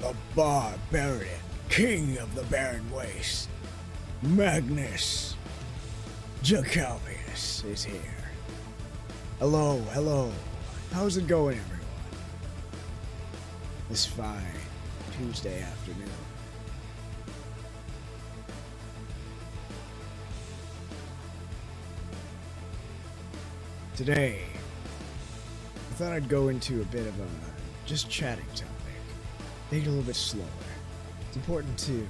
The barbarian, king of the barren waste, Magnus Jacobius is here. Hello, hello. How's it going, everyone? This fine Tuesday afternoon. Today, I thought I'd go into a bit of a just chatting topic. Take it a little bit slower. It's important to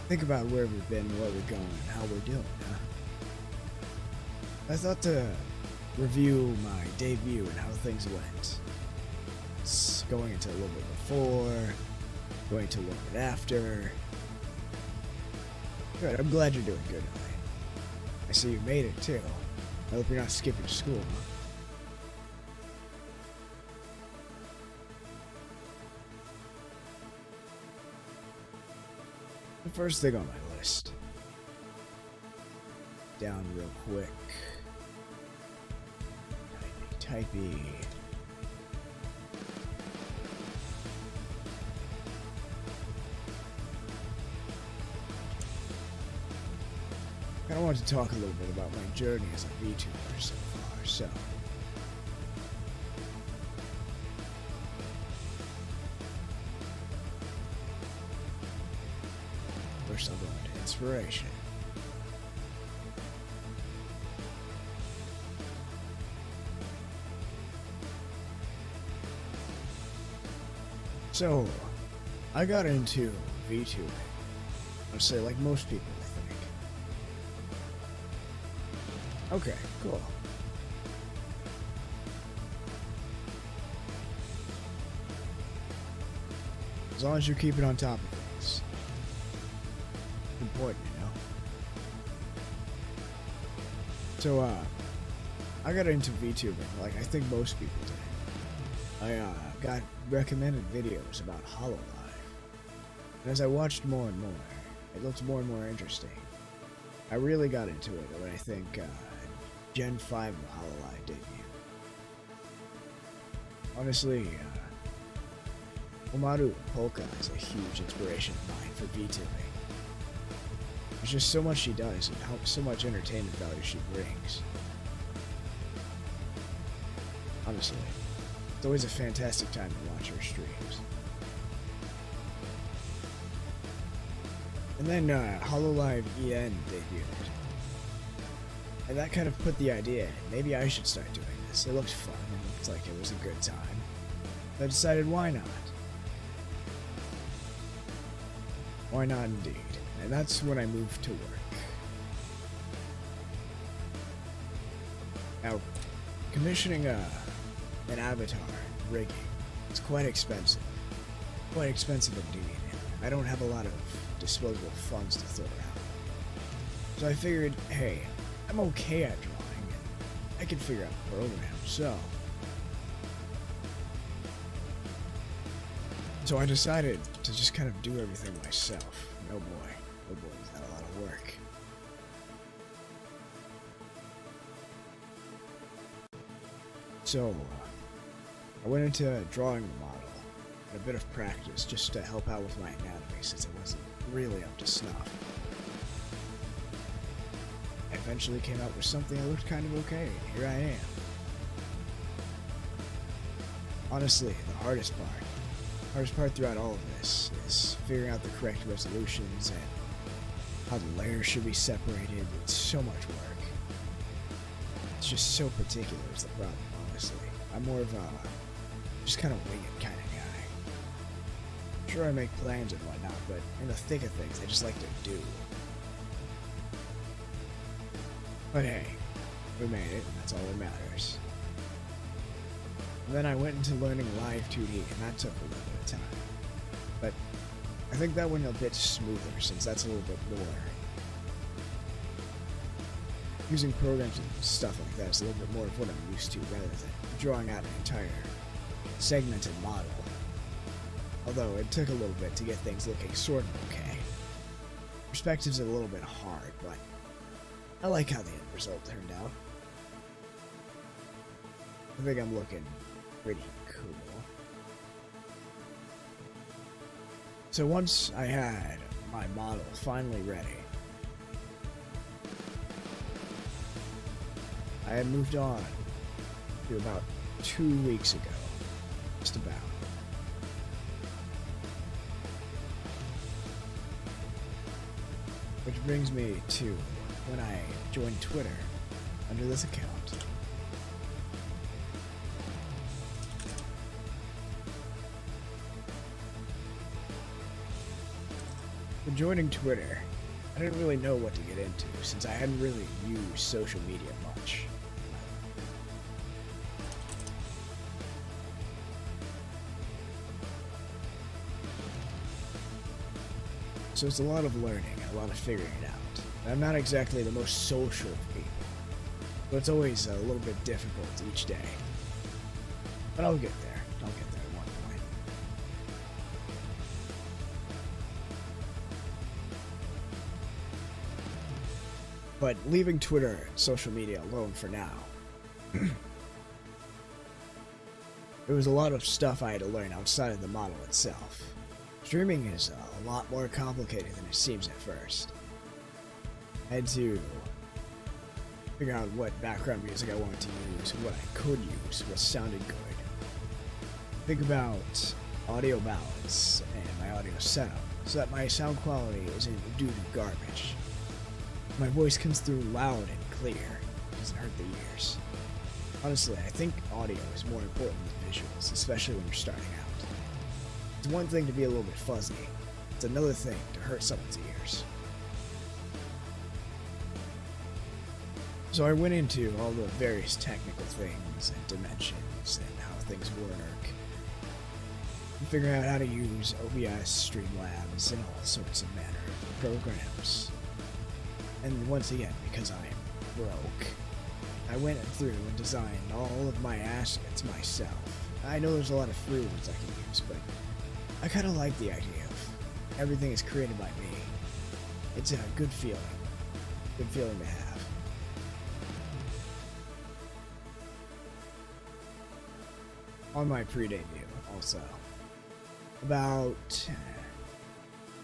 think about where we've been, where we're going, how we're doing, huh? I thought to review my debut and how things went. It's going into a little bit before, going to a little bit after. Good, I'm glad you're doing good, Ellie. I see you made it too. I hope you're not skipping school, huh? The first thing on my list. Down real quick. Typey. I kind of want to talk a little bit about my journey as a Vtuber so far, so. First I'll go into inspiration. So, I got into VTubing. I'd say like most people, I think. Okay, cool. As long as you're keeping on top of things. It's important, you know? So, I got into VTubing like I think most people did. I got recommended videos about HoloLive, and as I watched more and more, it looked more and more interesting. I really got into it when I think Gen 5 of HoloLive debuted. Honestly, Omaru Polka is a huge inspiration of mine for VTubing. There's just so much she does and so much entertainment value she brings. Honestly. It's always a fantastic time to watch her streams. And then HoloLive EN debuted. And that kind of put the idea in. Maybe I should start doing this. It looked fun. It looked like it was a good time. I decided why not? Why not indeed? And that's when I moved to work. Now, commissioning an avatar rigging. It's quite expensive. Quite expensive indeed. I don't have a lot of disposable funds to throw around. So I figured, hey, I'm okay at drawing, and I can figure out the program, so I decided to just kind of do everything myself. Oh boy, is that a lot of work. So, I went into drawing the model, and a bit of practice just to help out with my anatomy since it wasn't really up to snuff. I eventually came out with something that looked kind of okay, and here I am. Honestly, the hardest part throughout all of this is figuring out the correct resolutions and how the layers should be separated. It's so much work. It's just so particular is the problem, honestly. I'm more of a just kind of wing it kind of guy. Sure, I make plans and whatnot, but in the thick of things, I just like to do. But hey, we made it, and that's all that matters. And then I went into learning Live 2D, and that took a little bit of time. But I think that went a bit smoother, since that's a little bit more. Using programs and stuff like that is a little bit more of what I'm used to, rather than drawing out an entire segmented model. Although it took a little bit to get things looking sort of okay. Perspective's a little bit hard, but I like how the end result turned out. I think I'm looking pretty cool. So once I had my model finally ready, I had moved on to about 2 weeks ago, just about. Which brings me to when I joined Twitter under this account. When joining Twitter, I didn't really know what to get into since I hadn't really used social media much. So it's a lot of learning and a lot of figuring it out. And I'm not exactly the most social of people, but it's always a little bit difficult each day. But I'll get there. I'll get there at one point. But leaving Twitter and social media alone for now, there was a lot of stuff I had to learn outside of the model itself. Streaming is a lot more complicated than it seems at first. I had to figure out what background music I wanted to use, what I could use, what sounded good. Think about audio balance and my audio setup so that my sound quality isn't doo-doo garbage. My voice comes through loud and clear. It doesn't hurt the ears. Honestly, I think audio is more important than visuals, especially when you're starting out. It's one thing to be a little bit fuzzy. It's another thing to hurt someone's ears. So I went into all the various technical things and dimensions and how things work. And figuring out how to use OBS, Streamlabs, and all sorts of manner of programs. And once again, because I'm broke, I went through and designed all of my assets myself. I know there's a lot of free ones I can use, but I kind of like the idea of everything is created by me. It's a good feeling to have. On my pre-debut, also, I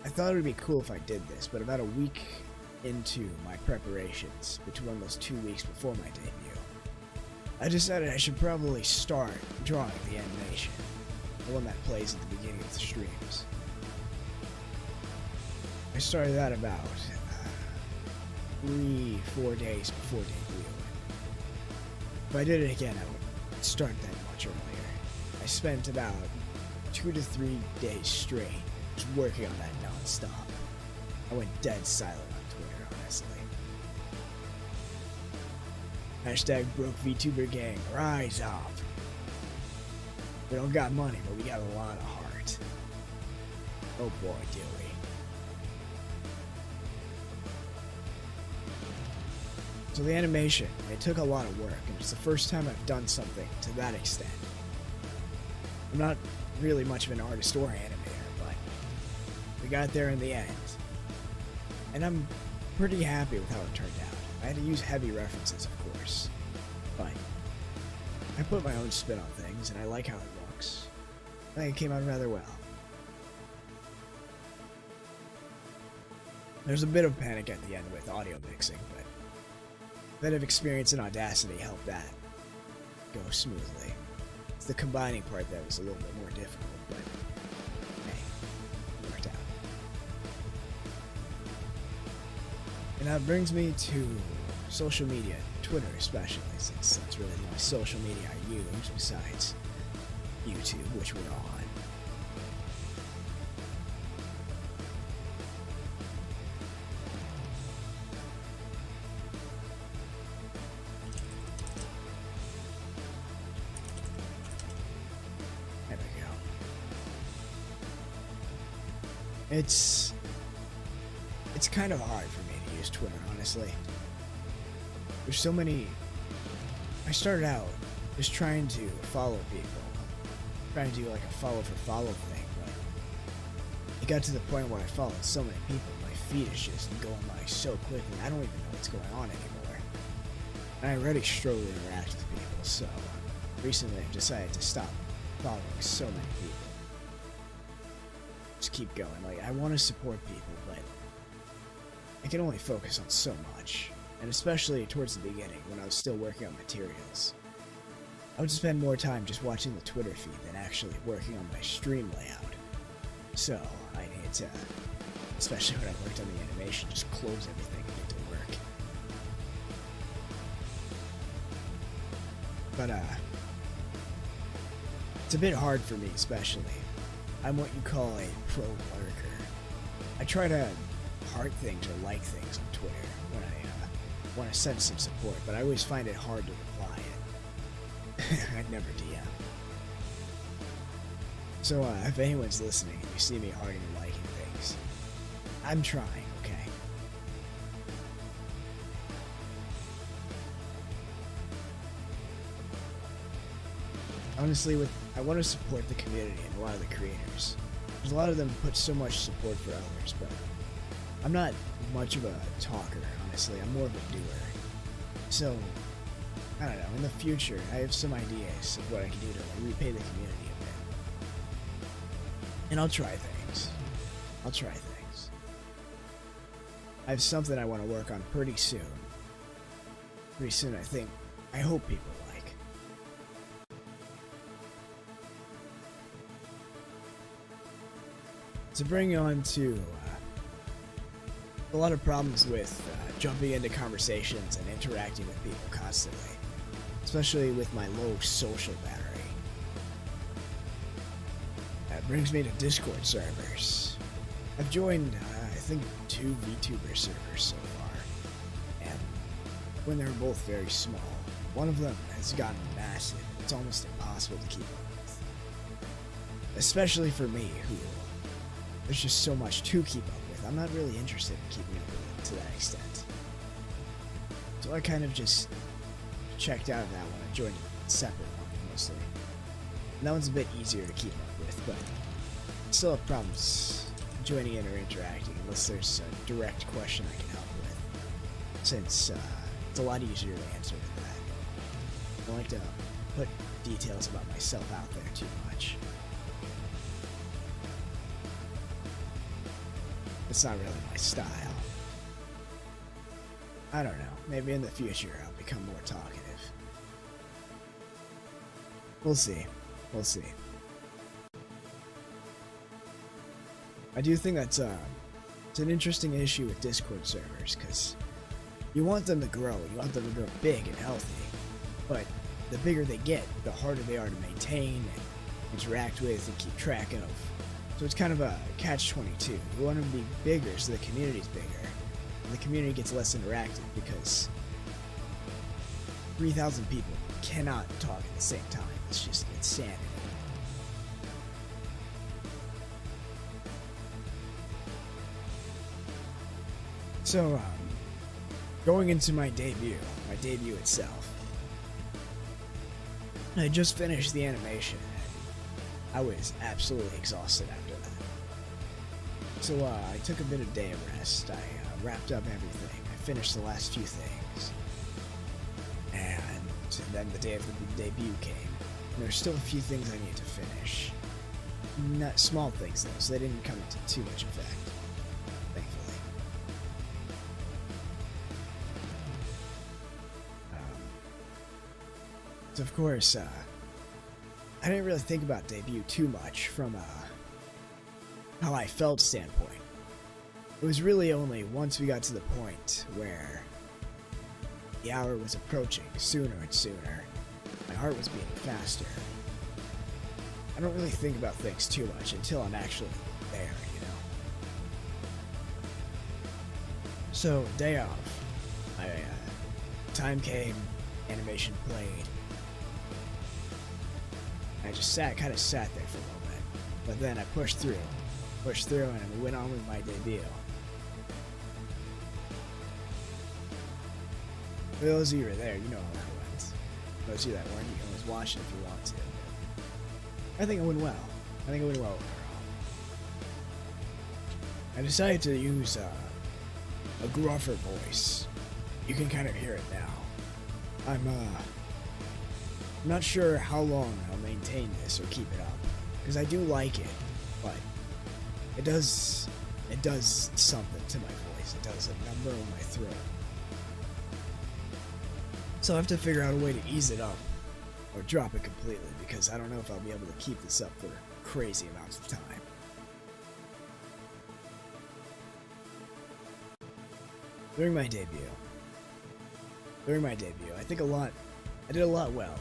thought it would be cool if I did this, but about a week into my preparations, between those 2 weeks before my debut, I decided I should probably start drawing the animation. The one that plays at the beginning of the streams. I started that about 3-4 days before debuting. If I did it again, I would start that much earlier. I spent about 2 to 3 days straight just working on that non-stop. I went dead silent on Twitter, honestly. Hashtag broke Vtuber gang, rise up. We don't got money, but we got a lot of heart. Oh boy, do we. So the animation, it took a lot of work, and it's the first time I've done something to that extent. I'm not really much of an artist or animator, but we got there in the end. And I'm pretty happy with how it turned out. I had to use heavy references, of course, but I put my own spin on things, and I like how it looks. I think it came out rather well. There's a bit of panic at the end with audio mixing, but a bit of experience in Audacity helped that go smoothly. It's the combining part that was a little bit more difficult, but hey, it worked out. And that brings me to social media, Twitter especially, since that's really the only social media I use besides YouTube, which we're on. There we go. It's kind of hard for me to use Twitter, honestly. There's so many. I started out just trying to follow people, trying to do like a follow for follow thing, but it got to the point where I followed so many people, my feed is just going by so quickly, I don't even know what's going on anymore. And I already struggle to interact with people, so recently I've decided to stop following so many people. Just keep going. Like, I want to support people, but I can only focus on so much. And especially towards the beginning, when I was still working on materials, I would spend more time just watching the Twitter feed than actually working on my stream layout. So, I need to, especially when I worked on the animation, just close everything and get to work. But, it's a bit hard for me, especially. I'm what you call a pro lurker. I try to heart things or like things on Twitter when I want to send some support, but I always find it hard to reply it. I'd never DM. So, if anyone's listening and you see me hearting and liking things, I'm trying, okay? Honestly, I want to support the community and a lot of the creators. There's a lot of them put so much support for others, but I'm not much of a talker, honestly. I'm more of a doer. So, I don't know, in the future, I have some ideas of what I can do to repay the community a bit. And I'll try things. I have something I want to work on pretty soon. I hope people like. To bring on to a lot of problems with jumping into conversations and interacting with people constantly, especially with my low social battery. That brings me to Discord servers. I've joined, I think, 2 Vtuber servers so far, and when they're both very small, one of them has gotten massive. It's almost impossible to keep up with. Especially for me, who there's just so much to keep up with. I'm not really interested in keeping up with it to that extent. So I kind of just checked out of that one and joined a separate one, mostly. And that one's a bit easier to keep up with, but I still have problems joining in or interacting unless there's a direct question I can help with, since it's a lot easier to answer than that. I don't like to put details about myself out there too much. It's not really my style. I don't know, maybe in the future I'll become more talkative. We'll see. I do think that's it's an interesting issue with Discord servers, because you want them to grow, you want them to grow big and healthy, but the bigger they get, the harder they are to maintain and interact with and keep track of. So it's kind of a catch-22. You want them to be bigger so the community's bigger, and the community gets less interactive because 3,000 people cannot talk at the same time. It's just insanity. So, going into my debut itself, I just finished the animation, and I was absolutely exhausted after that. So, I took a bit of day of rest. I wrapped up everything. I finished the last few things. And then the day of the debut came. And there's still a few things I need to finish. Not small things, though, so they didn't come into too much effect, thankfully. So of course, I didn't really think about debut too much from how I felt standpoint. It was really only once we got to the point where the hour was approaching sooner and sooner, my heart was beating faster. I don't really think about things too much until I'm actually there, you know? So, day off. Time came, animation played. I just kind of sat there for a moment. But then I pushed through, and I went on with my debut. For those of you who were there, you know how that went. For those of you that weren't, you can always watch it if you want to. I think it went well. Overall. I decided to use a gruffer voice. You can kind of hear it now. I'm not sure how long I'll maintain this or keep it up, because I do like it, but it does something to my voice. It does a number on my throat. So I have to figure out a way to ease it up or drop it completely, because I don't know if I'll be able to keep this up for crazy amounts of time. During my debut, I think I did a lot well.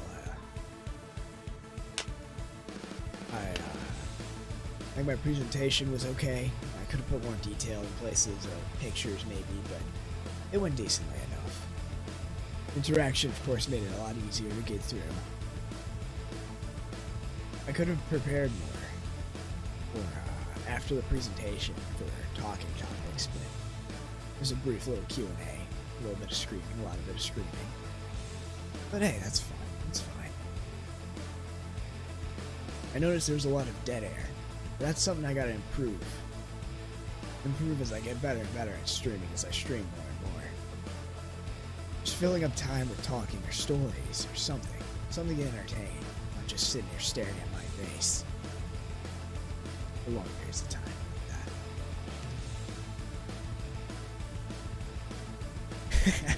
I think my presentation was okay. I could have put more detail in places, or pictures maybe, but it went decently enough. Interaction, of course, made it a lot easier to get through. I could have prepared more for after the presentation for talking topics, but there's a brief little Q&A, a little bit of screaming, a lot of bit of screaming. But hey, that's fine. It's fine. I noticed there's a lot of dead air. That's something I gotta improve. Improve as I get better and better at streaming, as I stream more and more. Just filling up time with talking or stories or something. Something to entertain, not just sitting here staring at my face for long periods of time like that.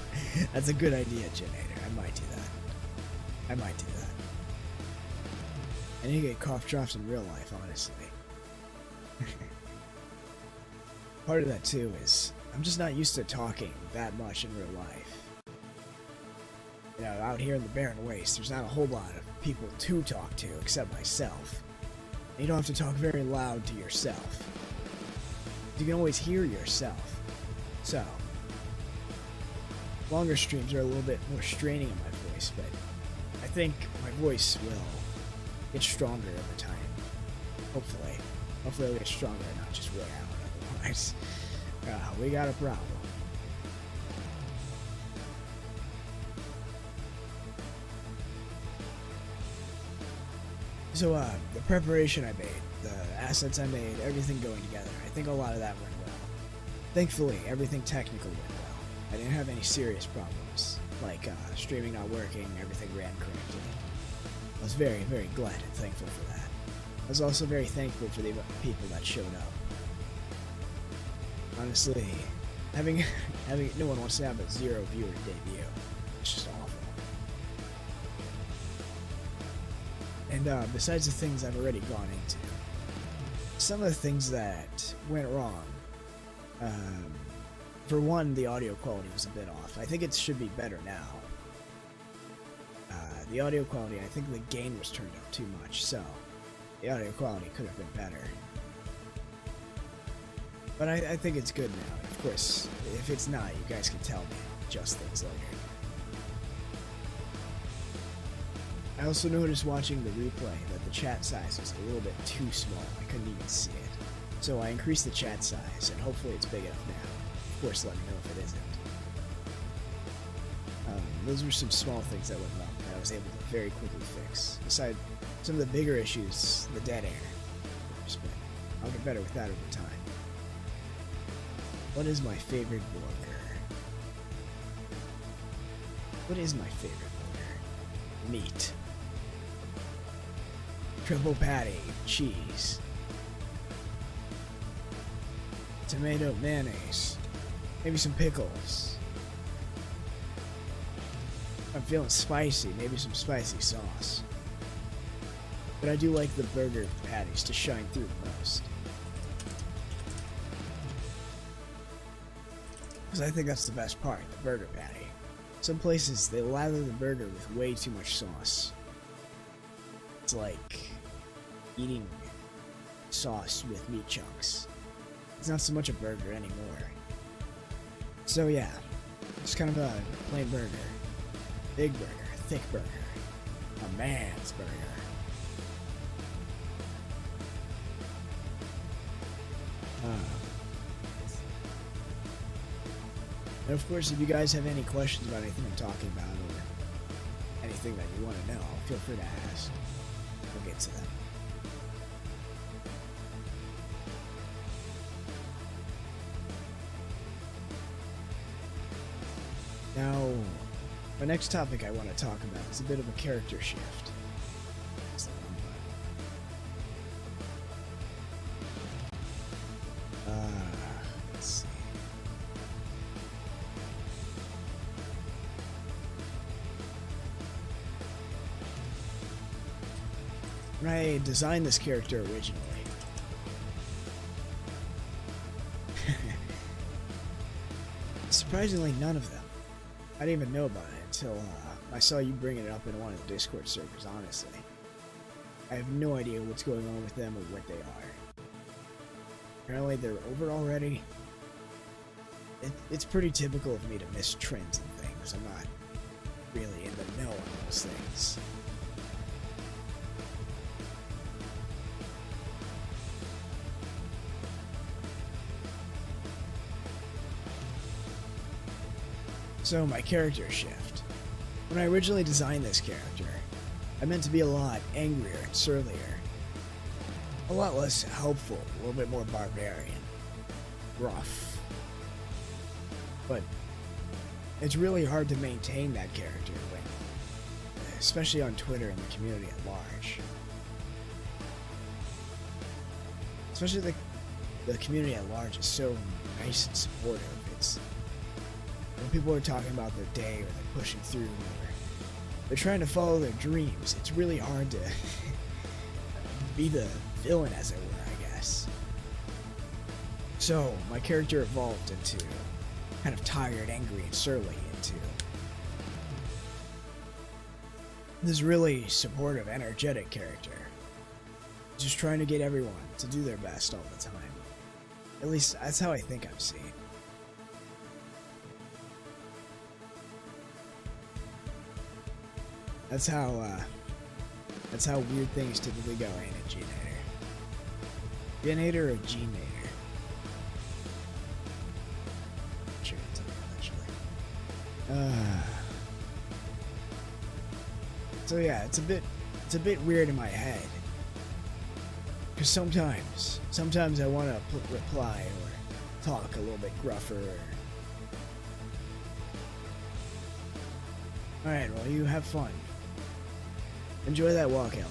That's a good idea, Generator. I might do that. I need to get cough drops in real life, honestly. Part of that too is I'm just not used to talking that much in real life. You know, out here in the barren waste, there's not a whole lot of people to talk to except myself. And you don't have to talk very loud to yourself. You can always hear yourself. So, longer streams are a little bit more straining on my voice, but I think my voice will get stronger over time. Hopefully. Hopefully it'll get stronger and not just wear out. Otherwise, we got a problem. So, the preparation I made, the assets I made, everything going together, I think a lot of that went well. Thankfully, everything technical went well. I didn't have any serious problems, like streaming not working, everything ran correctly. I was very, very glad and thankful for that. I was also very thankful for the people that showed up. Honestly, having no one wants to have a 0 viewer debut. It's just awful. And besides the things I've already gone into, some of the things that went wrong. For one, the audio quality was a bit off. I think it should be better now. The audio quality, I think the gain was turned up too much, so the audio quality could have been better. But I think it's good now. Of course, if it's not, you guys can tell me. I'll adjust things later. I also noticed watching the replay that the chat size was a little bit too small. I couldn't even see it. So I increased the chat size, and hopefully it's big enough now. Of course, let me know if it isn't. Those were some small things that went wrong that I was able to very quickly fix. Besides some of the bigger issues, the dead air. But I'll get better with that over time. What is my favorite burger? What is my favorite burger? Meat. Triple patty, cheese. Tomato, mayonnaise. Maybe some pickles. If I'm feeling spicy, maybe some spicy sauce. But I do like the burger patties to shine through the most. Because I think that's the best part, the burger patty. Some places, they lather the burger with way too much sauce. It's like eating sauce with meat chunks. It's not so much a burger anymore. So yeah, it's kind of a plain burger. Big burger, thick burger. A man's burger. And of course, if you guys have any questions about anything I'm talking about, or anything that you want to know, feel free to ask. We'll get to them. Now, the next topic I want to talk about is a bit of a character shift. when I designed this character originally, surprisingly none of them. I didn't even know about it until I saw you bringing it up in one of the Discord servers, honestly. I have no idea what's going on with them or what they are. Apparently they're over already. It's pretty typical of me to miss trends and things. I'm not really in the know on those things. So my character shift. When I originally designed this character, I meant to be a lot angrier and surlier. A lot less helpful, a little bit more barbarian. Rough. But it's really hard to maintain that character when, especially on Twitter and the community at large. Especially the community at large is so nice and supportive. It's when people are talking about their day or they're pushing through or they're trying to follow their dreams, it's really hard to be the villain, as it were, I guess. So my character evolved into kind of tired, angry, and surly, into this really supportive, energetic character. Just trying to get everyone to do their best all the time. At least that's how I think I'm seen. That's how weird things typically go, ain't it, G-Nator? G-Nator or G-Nator? Sure, it's eventually. So yeah, it's a bit weird in my head. Cause sometimes I want to reply or talk a little bit gruffer. Alright, well, you have fun. Enjoy that walk, Elliot.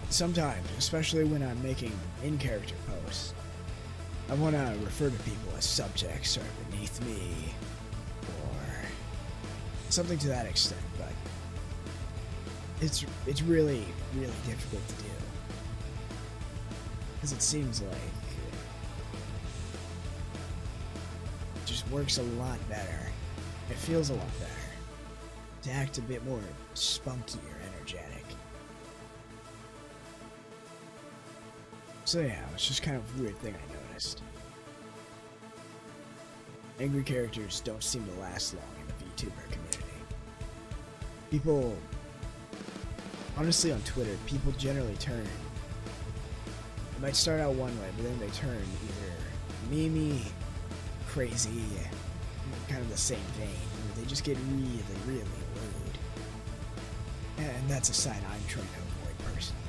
Sometimes, especially when I'm making in-character posts, I want to refer to people as subjects or beneath me, or something to that extent, but it's really, really difficult to do. Because it seems like it just works a lot better. It feels a lot better to act a bit more spunky or energetic. So yeah, it's just kind of a weird thing I noticed. Angry characters don't seem to last long in the Vtuber community. People, honestly on Twitter, people generally turn. They might start out one way, but then they turn either memey, crazy, kind of the same vein, where they just get really, really rude. And that's a sign I'm trying to avoid personally.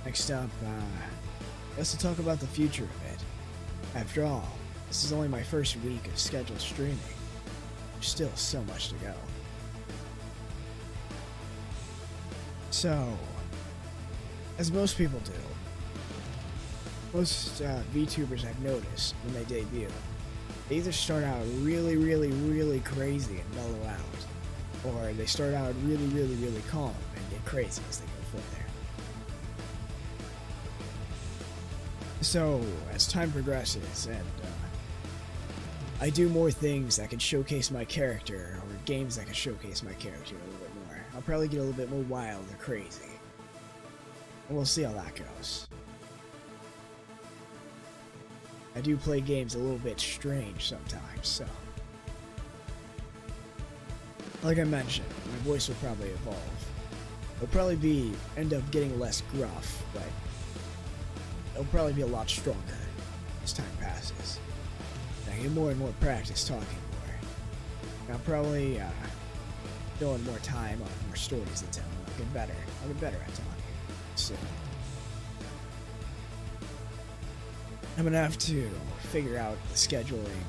Next up, let's talk about the future of it. After all, this is only my first week of scheduled streaming. There's still so much to go. So, as most people do, most VTubers I've noticed when they debut, they either start out really, really, really crazy and mellow out, or they start out really, really, really calm and get crazy as they go further. So, as time progresses and I do more things that can showcase my character, or games that can showcase my character a little bit more, I'll probably get a little bit more wild or crazy. And we'll see how that goes. I do play games a little bit strange sometimes, so. Like I mentioned, my voice will probably evolve. It'll probably end up getting less gruff, but it'll probably be a lot stronger as time passes. I get more and more practice talking more. And I'll probably spend more time on more stories to tell. I'll get better at talking. So I'm gonna have to figure out the scheduling.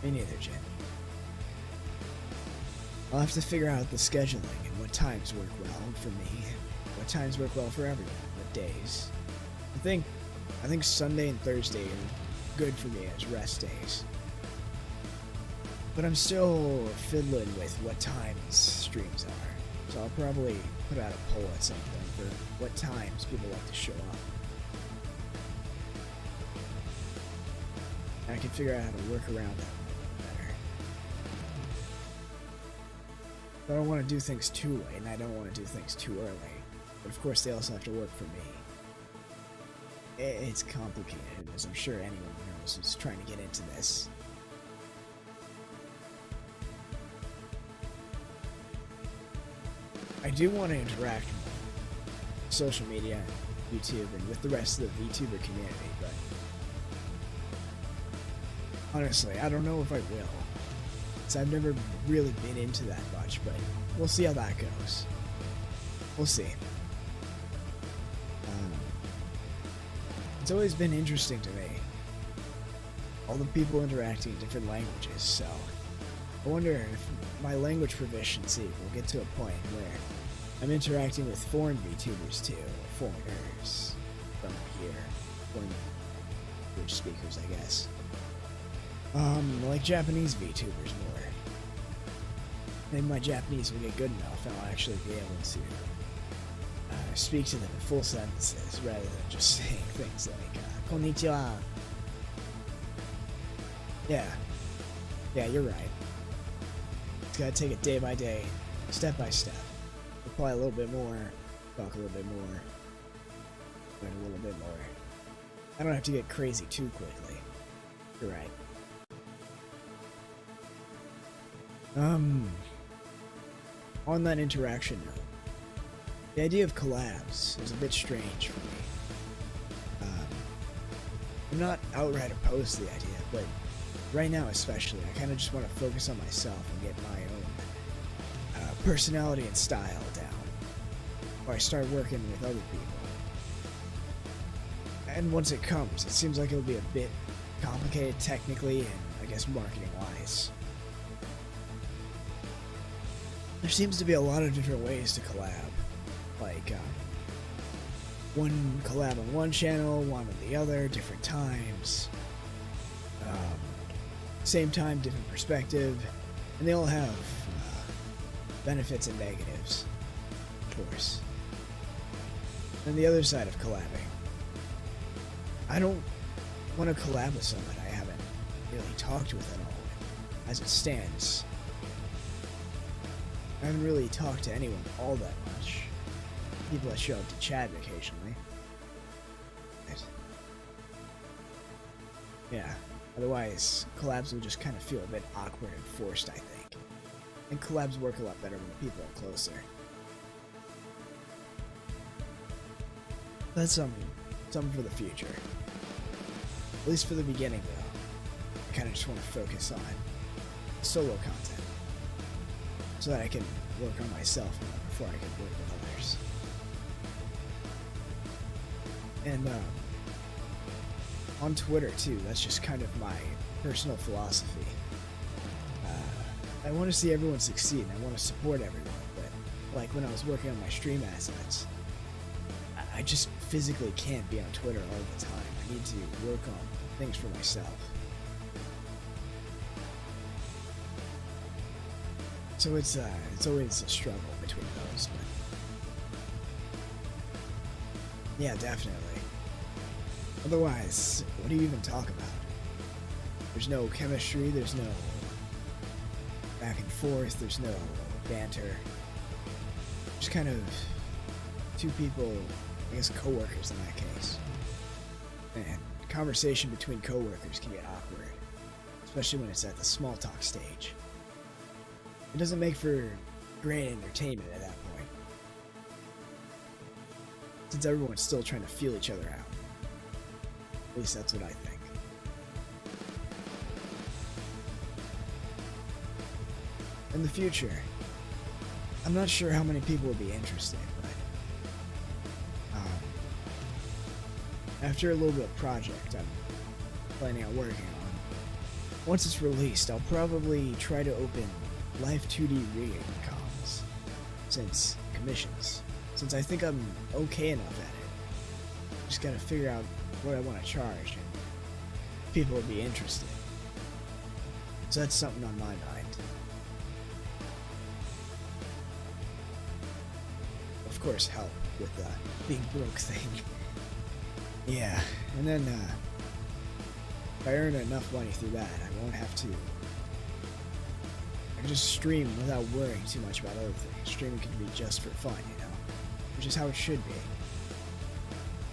Me neither, Jim. I'll have to figure out the scheduling and what times work well for me, what times work well for everyone, what days. I think Sunday and Thursday are good for me as rest days. But I'm still fiddling with what times streams are, so I'll probably put out a poll at some point for what times people like to show up. And I can figure out how to work around that better. I don't want to do things too late, and I don't want to do things too early. But of course, they also have to work for me. It's complicated, as I'm sure anyone knows who's trying to get into this. I do want to interact more with social media, YouTube, and with the rest of the Vtuber community, but honestly, I don't know if I will. Because I've never really been into that much, but we'll see how that goes. We'll see. It's always been interesting to me. All the people interacting in different languages, so I wonder if my language proficiency will get to a point where I'm interacting with foreign VTubers too, or foreigners from here, foreign language speakers, I guess. Like Japanese VTubers more. Maybe my Japanese will get good enough and I'll actually be able to speak to them in full sentences rather than just saying things like, konnichiwa. Yeah, you're right. Just gotta take it day by day, step by step. Apply a little bit more, talk a little bit more, learn a little bit more. I don't have to get crazy too quickly. You're right. On that interaction note, the idea of collabs is a bit strange for me. I'm not outright opposed to the idea, but right now especially, I kind of just want to focus on myself and get my own personality and style down, before I start working with other people. And once it comes, it seems like it'll be a bit complicated technically and I guess marketing-wise. There seems to be a lot of different ways to collab. Like, one collab on one channel, one on the other, different times. Same time, different perspective. And they all have benefits and negatives, of course. And the other side of collabing. I don't want to collab with someone I haven't really talked with at all. As it stands, I haven't really talked to anyone all that much. People that show up to chat occasionally. Yeah, otherwise, collabs will just kind of feel a bit awkward and forced, I think. And collabs work a lot better when people are closer. That's something for the future. At least for the beginning, though. I kind of just want to focus on solo content. So that I can work on myself more before I can work with others. And on Twitter too, that's just kind of my personal philosophy. I want to see everyone succeed and I want to support everyone, but like when I was working on my stream assets, I just physically can't be on Twitter all the time. I need to work on things for myself. So it's always a struggle between those, but yeah, definitely. Otherwise, what do you even talk about? There's no chemistry, there's no back and forth, there's no banter. Just kind of two people, I guess coworkers in that case. And conversation between coworkers can get awkward, especially when it's at the small talk stage. It doesn't make for great entertainment at that point, since everyone's still trying to feel each other out. At least that's what I think. In the future, I'm not sure how many people will be interested, but after a little bit of project I'm planning on working on, once it's released, I'll probably try to open live 2D rigging comms, since I think I'm okay enough at it. Just gotta figure out what I want to charge and people would be interested. So that's something on my mind. Of course, help with the being broke thing. Yeah, and then if I earn enough money through that, I won't have to. I can just stream without worrying too much about other things. Streaming can be just for fun, you know, which is how it should be.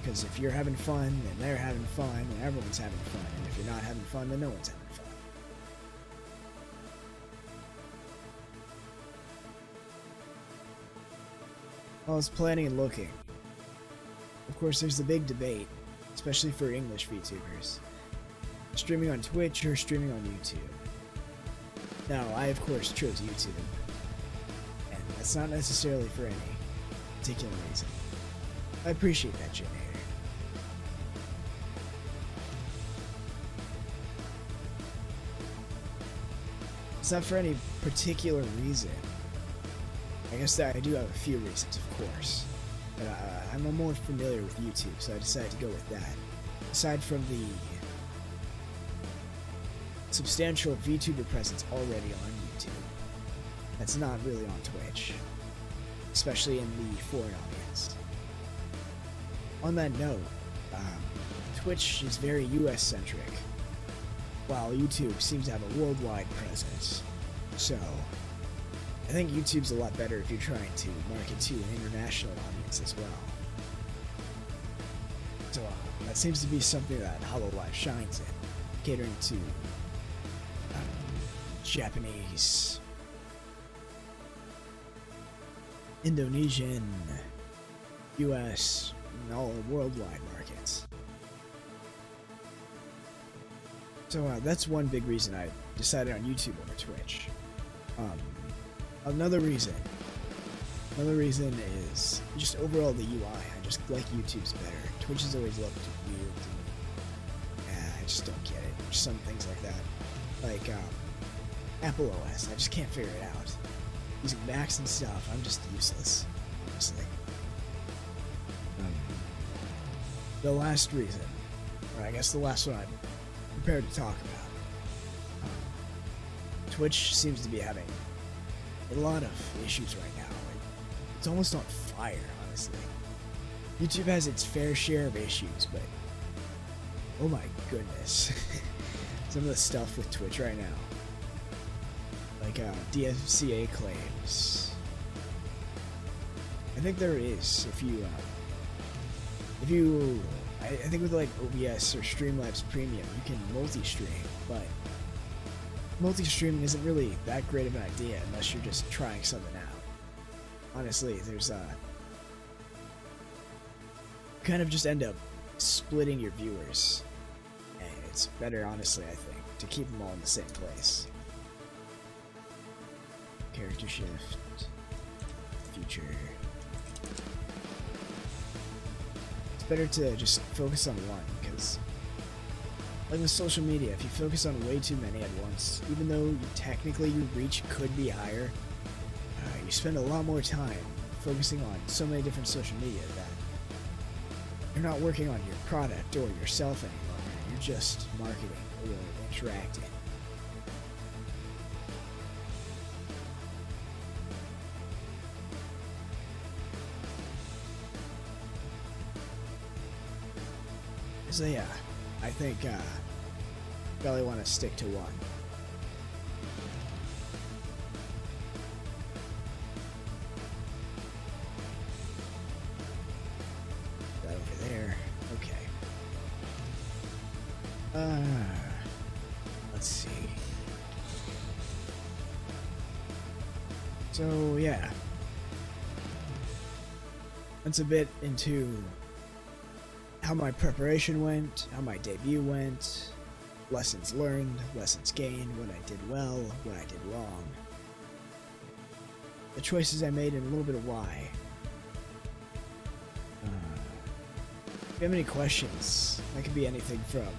Because if you're having fun, then they're having fun, and everyone's having fun. And if you're not having fun, then no one's having fun. I was planning and looking. Of course, there's the big debate, especially for English VTubers. Streaming on Twitch or streaming on YouTube. Now, I of course chose YouTube. And that's not necessarily for any particular reason. I appreciate that, Jim Hater. It's not for any particular reason. I guess that I do have a few reasons, of course. But I'm more familiar with YouTube, so I decided to go with that. Aside from the substantial VTuber presence already on YouTube, that's not really on Twitch, especially in the foreign audience. On that note, Twitch is very US-centric, while YouTube seems to have a worldwide presence. So, I think YouTube's a lot better if you're trying to market to an international audience as well. So that seems to be something that HoloLive shines in, catering to Japanese, Indonesian, US, and all worldwide markets. So that's one big reason I decided on YouTube over Twitch. Another reason is just overall the UI. I just like YouTube's better. Twitch has always looked weird to me. I just don't get it. There's some things like that. Like Apple OS, I just can't figure it out. Using Macs and stuff, I'm just useless, honestly. The last reason, or I guess the last one I'm prepared to talk about. Twitch seems to be having a lot of issues right now. It's almost on fire, honestly. YouTube has its fair share of issues, but oh my goodness. Some of the stuff with Twitch right now. Like DSCA claims. I think there is, if you I think with like OBS or Streamlabs Premium, you can multi-stream, but multi-streaming isn't really that great of an idea unless you're just trying something out. Honestly, there's kind of just end up splitting your viewers, and it's better, honestly, I think, to keep them all in the same place. Character shift, feature. It's better to just focus on one, because like with social media, if you focus on way too many at once, even though technically your reach could be higher, you spend a lot more time focusing on so many different social media that you're not working on your product or yourself anymore. You're just marketing or interacting. So yeah, I think probably want to stick to one. That over there. Okay. Let's see. So yeah, that's a bit into how my preparation went, how my debut went, lessons learned, lessons gained, what I did well, what I did wrong, the choices I made, and a little bit of why. If you have any questions, that could be anything from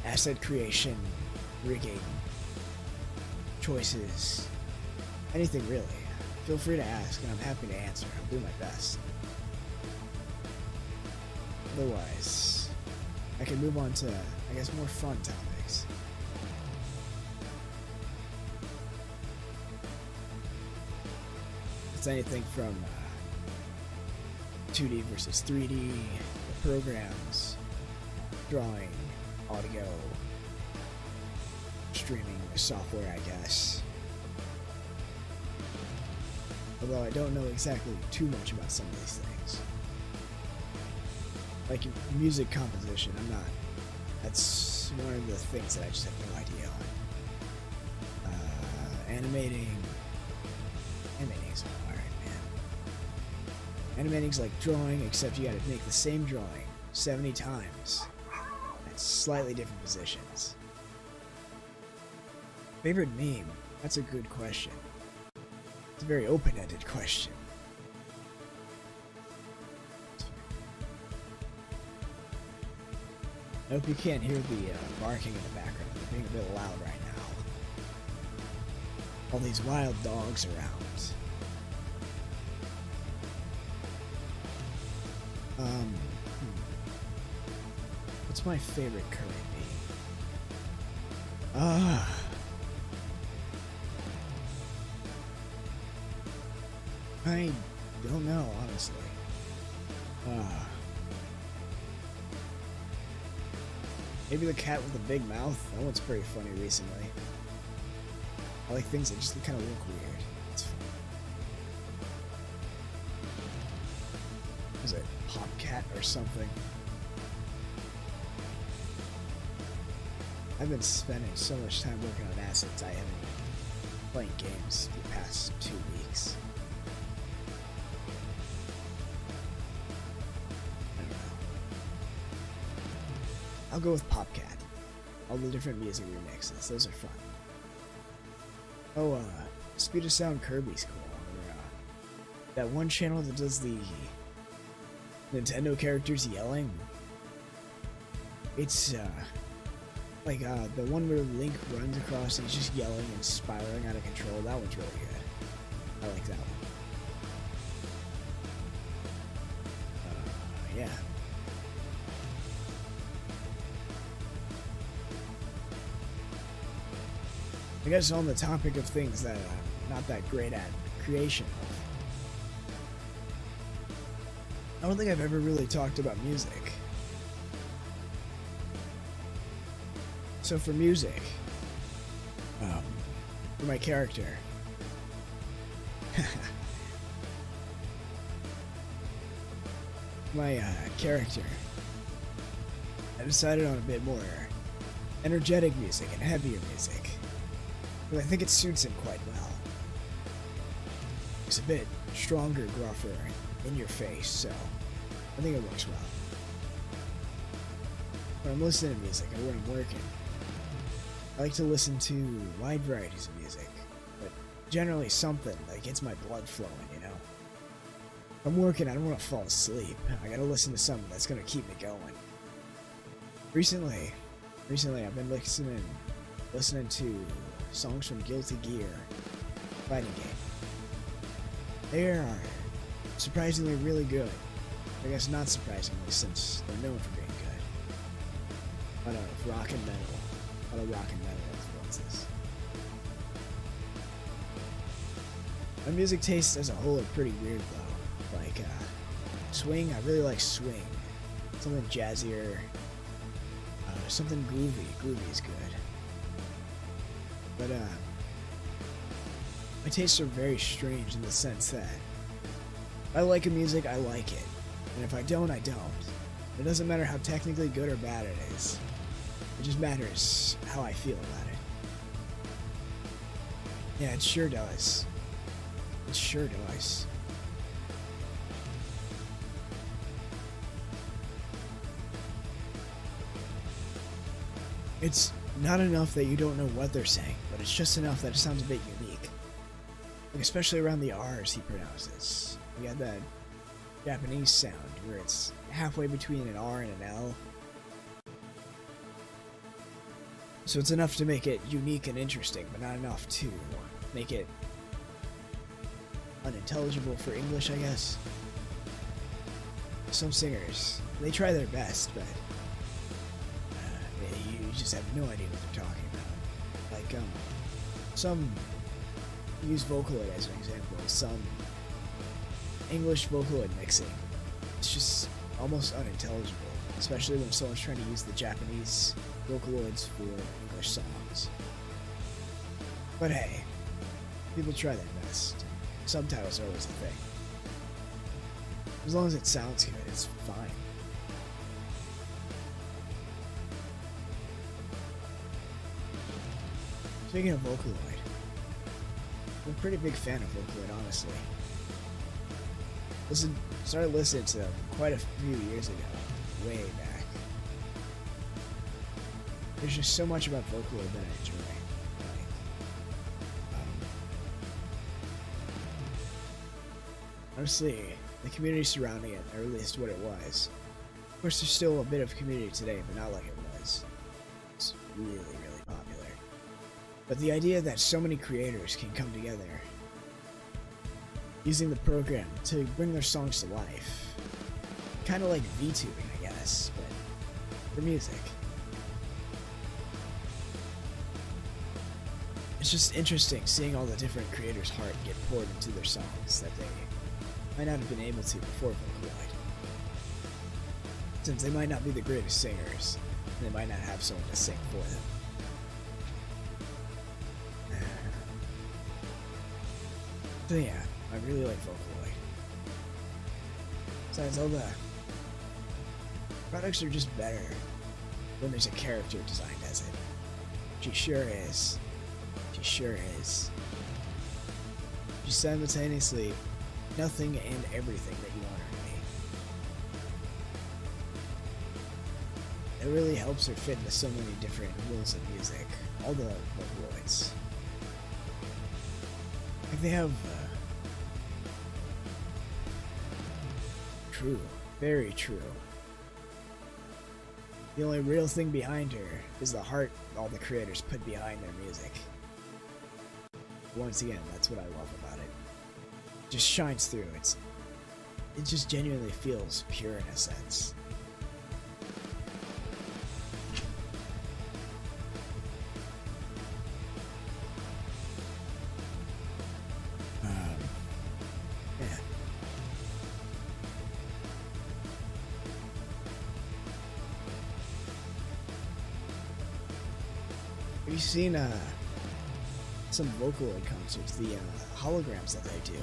asset creation, rigging, choices, anything really. Feel free to ask, and I'm happy to answer. I'll do my best. Otherwise, I can move on to, I guess, more fun topics. It's anything from 2D versus 3D, programs, drawing, audio, streaming software, I guess. Although I don't know exactly too much about some of these things. Like music composition, I'm not. That's one of the things that I just have no idea on. Animating's hard, man. Animating's like drawing, except you gotta make the same drawing 70 times at slightly different positions. Favorite meme? That's a good question. It's a very open-ended question. I hope you can't hear the barking in the background. They're being a bit loud right now. All these wild dogs around. What's my favorite current meme? I don't know, honestly. Maybe the cat with the big mouth? That one's pretty funny recently. I like things that just kind of look weird. It's fun. Is it Popcat or something? I've been spending so much time working on assets, I haven't been playing games for the past 2 weeks. I'll go with Popcat. All the different music remixes, those are fun. Oh, Speed of Sound Kirby's cool. Or, that one channel that does the Nintendo characters yelling. It's, like, the one where Link runs across and he's just yelling and spiraling out of control. That one's really good. I like that one. Yeah. I guess on the topic of things that I'm not that great at creation of. I don't think I've ever really talked about music. So for music, for my character, I decided on a bit more energetic music and heavier music. But I think it suits him quite well. It's a bit stronger, gruffer, in your face, so I think it works well. When I'm listening to music or when I'm working, I like to listen to wide varieties of music, but generally something that gets my blood flowing, you know? If I'm working, I don't want to fall asleep. I gotta listen to something that's gonna keep me going. Recently I've been listening to songs from Guilty Gear fighting game. They are surprisingly really good. I guess not surprisingly, since they're known for being good. A lot of rock and metal influences. My music tastes as a whole are pretty weird though. Like swing, I really like swing. Something jazzier, something groovy. Groovy is good. But my tastes are very strange in the sense that if I like a music, I like it. And if I don't, I don't. It doesn't matter how technically good or bad it is. It just matters how I feel about it. Yeah, it sure does. It sure does. It's not enough that you don't know what they're saying, but it's just enough that it sounds a bit unique. Like especially around the R's he pronounces. We got that Japanese sound where it's halfway between an R and an L. So it's enough to make it unique and interesting, but not enough to make it unintelligible for English, I guess. Some singers, they try their best, but you just have no idea what they're talking about. Like, some use Vocaloid as an example. Some English Vocaloid mixing. It's just almost unintelligible, especially when someone's trying to use the Japanese Vocaloids for English songs. But hey, people try their best. Subtitles are always a thing. As long as it sounds good, it's fine. Speaking of Vocaloid, I'm a pretty big fan of Vocaloid, honestly. Started listening to them quite a few years ago, way back. There's just so much about Vocaloid that I enjoy. Honestly, the community surrounding it, or at least what it was. Of course, there's still a bit of community today, but not like it was. It's really, really popular. But the idea that so many creators can come together using the program to bring their songs to life. Kind of like Vtubing, I guess, but for music. It's just interesting seeing all the different creators' heart get poured into their songs that they might not have been able to before Vocaloid. Since they might not be the greatest singers, and they might not have someone to sing for them. So yeah, I really like Vocaloid. Besides, all the products are just better when there's a character designed as it. She sure is. She sure is. She's simultaneously nothing and everything that you want her to be. It really helps her fit into so many different rules of music. All the Vocaloids. Like they have true, very true. The only real thing behind her is the heart all the creators put behind their music. Once again, that's what I love about it. It just shines through. It just genuinely feels pure in a sense. Yeah. Have you seen some Vocaloid concerts, the holograms that they do?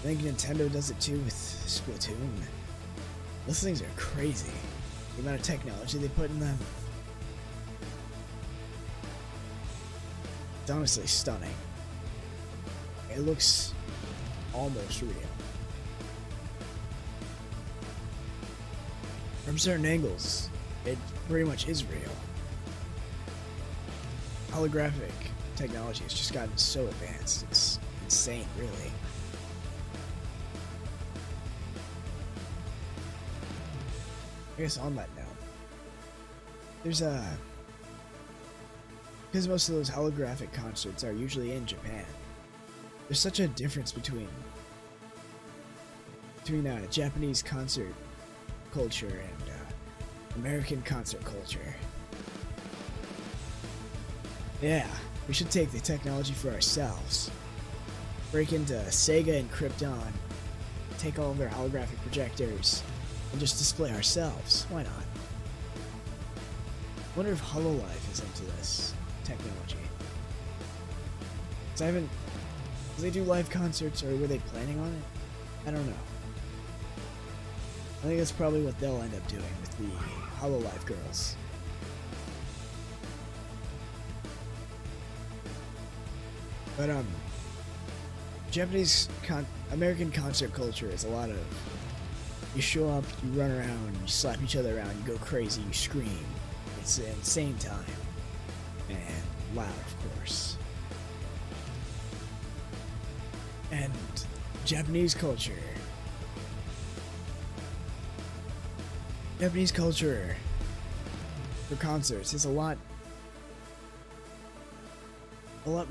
I think Nintendo does it too with Splatoon. Those things are crazy. The amount of technology they put in them. It's honestly stunning. It looks almost real. From certain angles, it pretty much is real. Holographic technology has just gotten so advanced. It's insane, really. I guess on that note, there's because most of those holographic concerts are usually in Japan. There's such a difference between Japanese concert culture and American concert culture. Yeah, we should take the technology for ourselves. Break into Sega and Krypton, take all of their holographic projectors, and just display ourselves. Why not? I wonder if HoloLive is into this technology. Did they do live concerts, or were they planning on it? I don't know. I think that's probably what they'll end up doing with the HoloLive girls. But American concert culture is a lot of, you show up, you run around, you slap each other around, you go crazy, you scream. It's an insane time. And loud, of course. And Japanese culture for concerts is a lot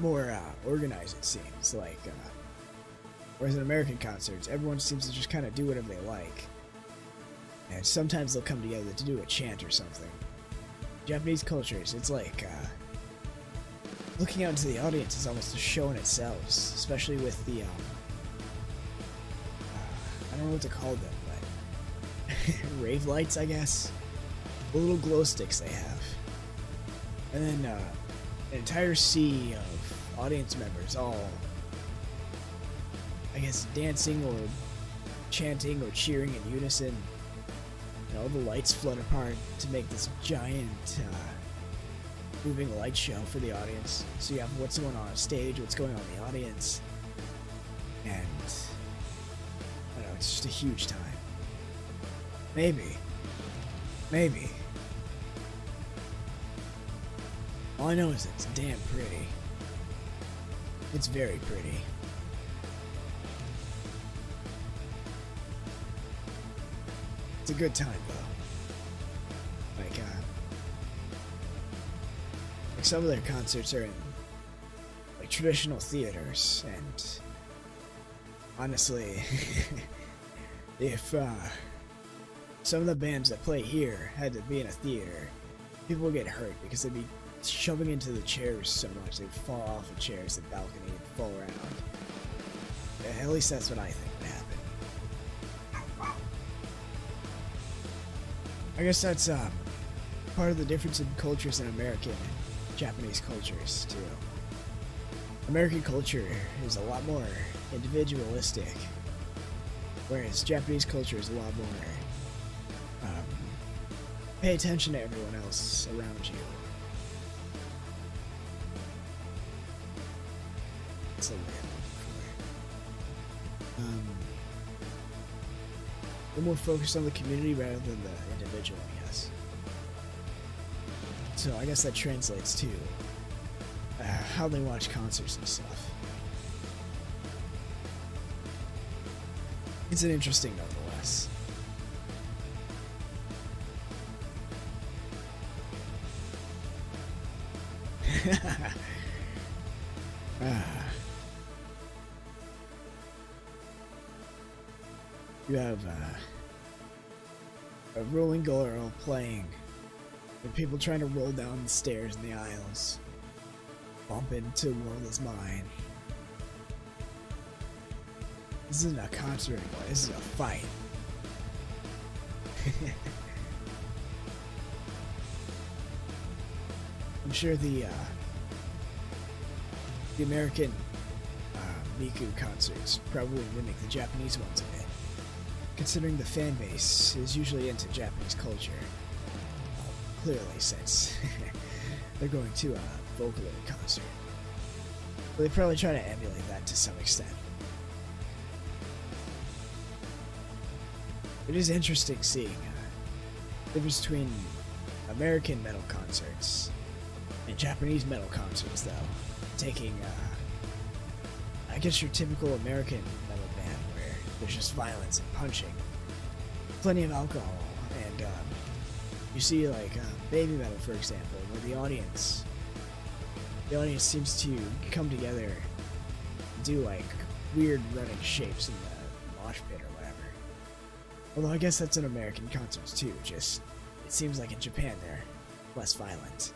more organized, it seems. Like, whereas in American concerts, everyone seems to just kind of do whatever they like. And sometimes they'll come together to do a chant or something. Japanese cultures, it's like looking out into the audience is almost a show in itself, especially with the I don't know what to call them, but rave lights, I guess. The little glow sticks they have. And then an entire sea of audience members all, I guess, dancing or chanting or cheering in unison. And all the lights flood apart to make this giant moving light show for the audience. So you have what's going on stage, what's going on in the audience, and I don't know, it's just a huge time. Maybe. All I know is it's damn pretty. It's very pretty. It's a good time though. Like some of their concerts are in like traditional theaters, and honestly, if some of the bands that play here had to be in a theater, people would get hurt because they'd be shoving into the chairs so much they'd fall off the chairs, the balcony, and fall around. Yeah, at least that's what I think would happen. I guess that's part of the difference in cultures in American and Japanese cultures too. American culture is a lot more individualistic, whereas Japanese culture is a lot more pay attention to everyone else around you. That's a word I'm looking for. They're more focused on the community rather than the individual, I guess. So I guess that translates to how they watch concerts and stuff. It's an interesting nonetheless. You have a rolling girl playing, and people trying to roll down the stairs in the aisles, bump into World Is Mine. This isn't a concert anymore, this is a fight. I'm sure the American Miku concerts probably mimic the Japanese ones a bit, considering the fan base is usually into Japanese culture. Well, clearly, since they're going to a Vocaloid concert. But they probably try to emulate that to some extent. It is interesting seeing the difference between American metal concerts and Japanese metal concerts, though. Taking, I guess your typical American metal band where there's just violence and punching, plenty of alcohol, and you see like baby metal, for example, where the audience seems to come together and do like weird running shapes in the mosh pit or whatever. Although I guess that's in American concerts too, just it seems like in Japan they're less violent.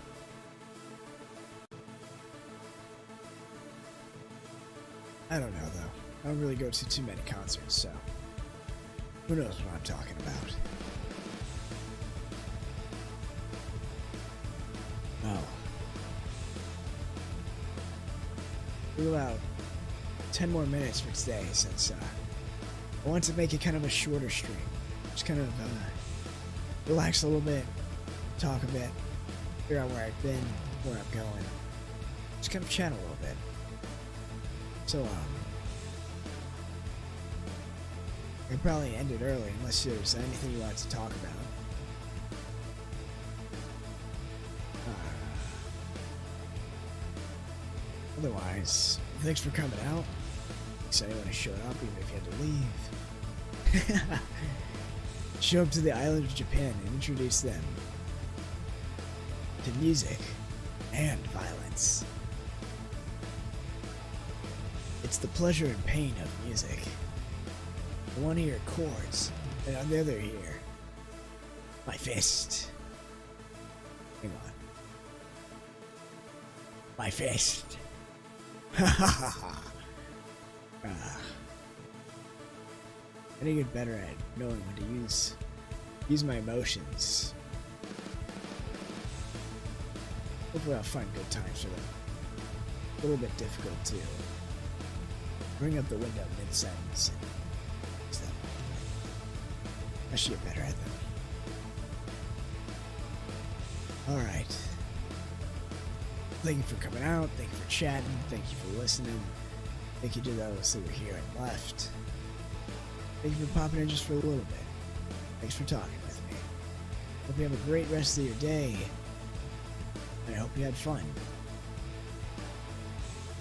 I don't know though. I don't really go to too many concerts, so who knows what I'm talking about. Oh. We have about 10 more minutes for today, since I want to make it kind of a shorter stream. Just kind of relax a little bit, talk a bit, figure out where I've been, where I'm going. Just kind of chat a little bit. So, I could probably end it early unless there's anything you wanted to talk about. Otherwise, thanks for coming out. Thanks to anyone who showed up, even if you had to leave. Show up to the island of Japan and introduce them to music and violence. It's the pleasure and pain of music. On one ear chords, and on the other ear, my fist. Hang on. My fist. Ha ha ha ha. I need to get better at knowing when to use my emotions. Hopefully I'll find good times for them. A little bit difficult to bring up the window mid-sentence and use them. I should get better at them. Alright. Thank you for coming out, thank you for chatting, thank you for listening. Thank you to those that were here and left. Thank you for popping in just for a little bit. Thanks for talking with me. Hope you have a great rest of your day. And I hope you had fun.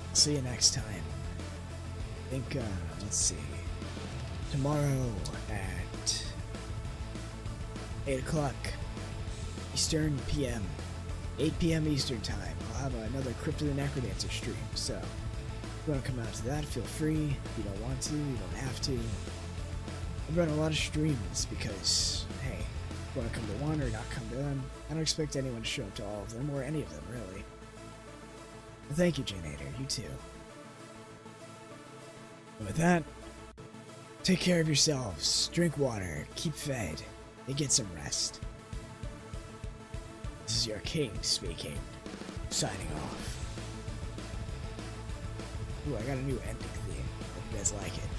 I'll see you next time. I think, let's see. Tomorrow at 8 o'clock Eastern PM. 8 p.m. Eastern time. I'll have another Crypt of the Necrodancer stream, so if you want to come out to that, feel free. If you don't want to, you don't have to. I've run a lot of streams because, hey, if you want to come to one or not come to them, I don't expect anyone to show up to all of them, or any of them, really. But thank you, Janator. You too. And with that, take care of yourselves, drink water, keep fed, and get some rest. This is your king speaking, signing off. Ooh, I got a new ending theme. Hope you guys like it.